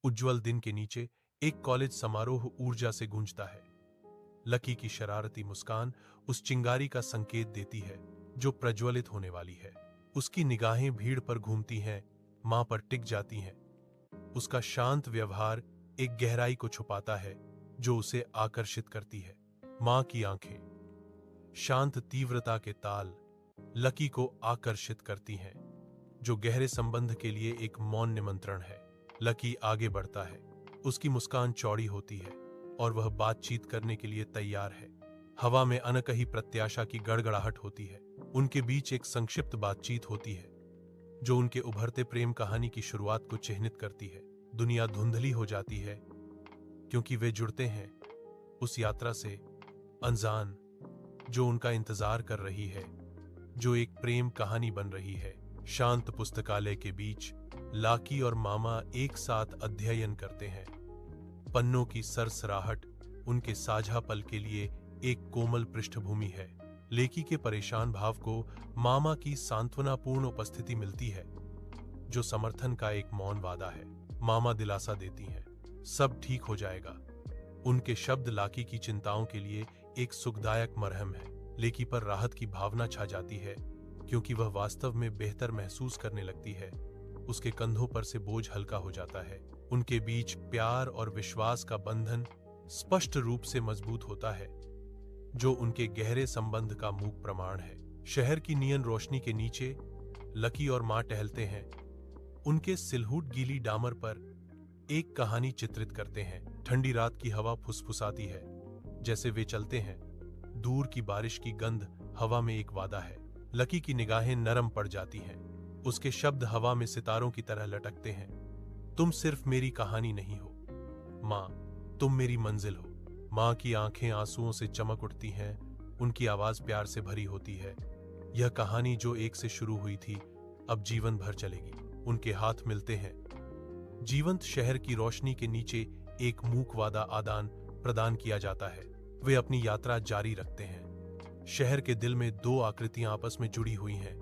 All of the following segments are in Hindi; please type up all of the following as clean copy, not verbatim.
उज्ज्वल दिन के नीचे एक कॉलेज समारोह ऊर्जा से गूंजता है। लकी की शरारती मुस्कान उस चिंगारी का संकेत देती है जो प्रज्वलित होने वाली है। उसकी निगाहें भीड़ पर घूमती हैं, मां पर टिक जाती हैं। उसका शांत व्यवहार एक गहराई को छुपाता है जो उसे आकर्षित करती है। मां की आंखें, शांत तीव्रता के ताल लकी को आकर्षित करती हैं, जो गहरे संबंध के लिए एक मौन निमंत्रण है। लकी आगे बढ़ता है, उसकी मुस्कान चौड़ी होती है और वह बातचीत करने के लिए तैयार है। हवा में अनकही प्रत्याशा की गड़गड़ाहट होती है। उनके बीच एक संक्षिप्त बातचीत होती है जो उनके उभरते प्रेम कहानी की शुरुआत को चिह्नित करती है। दुनिया धुंधली हो जाती है क्योंकि वे जुड़ते हैं उस यात्रा से, अनजान, जो उनका इंतजार कर रही है, जो एक प्रेम कहानी बन रही है। शांत पुस्तकालय के बीच लाकी और मामा एक साथ अध्ययन करते हैं। पन्नों की सरसराहट उनके साझा पल के लिए एक कोमल पृष्ठभूमि है। लेकी के परेशान भाव को मामा की सांत्वनापूर्ण उपस्थिति मिलती है, जो समर्थन का एक मौन वादा है। मामा दिलासा देती हैं, सब ठीक हो जाएगा। उनके शब्द लाकी की चिंताओं के लिए एक सुखदायक मरहम है। लेकी पर राहत की भावना छा जाती है क्योंकि वह वास्तव में बेहतर महसूस करने लगती है। उसके कंधों पर से बोझ हल्का हो जाता है। उनके बीच प्यार और विश्वास का बंधन स्पष्ट रूप से मजबूत होता है, जो उनके गहरे संबंध का मूक प्रमाण है। शहर की नियन रोशनी के नीचे लकी और मां टहलते हैं। उनके सिलहूट गीली डामर पर एक कहानी चित्रित करते हैं। ठंडी रात की हवा फुसफुसाती है जैसे वे चलते हैं। दूर की बारिश की गंध हवा में एक वादा है। लकी की निगाहें नरम पड़ जाती हैं। उसके शब्द हवा में सितारों की तरह लटकते हैं। तुम सिर्फ मेरी कहानी नहीं हो मां, तुम मेरी मंजिल हो। मां की आंखें आंसुओं से चमक उठती हैं। उनकी आवाज प्यार से भरी होती है। यह कहानी जो एक से शुरू हुई थी अब जीवन भर चलेगी। उनके हाथ मिलते हैं। जीवंत शहर की रोशनी के नीचे एक मूक वादा आदान प्रदान किया जाता है। वे अपनी यात्रा जारी रखते हैं। शहर के दिल में दो आकृतियां आपस में जुड़ी हुई हैं।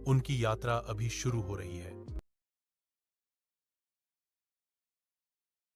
उनकी यात्रा अभी शुरू हो रही है।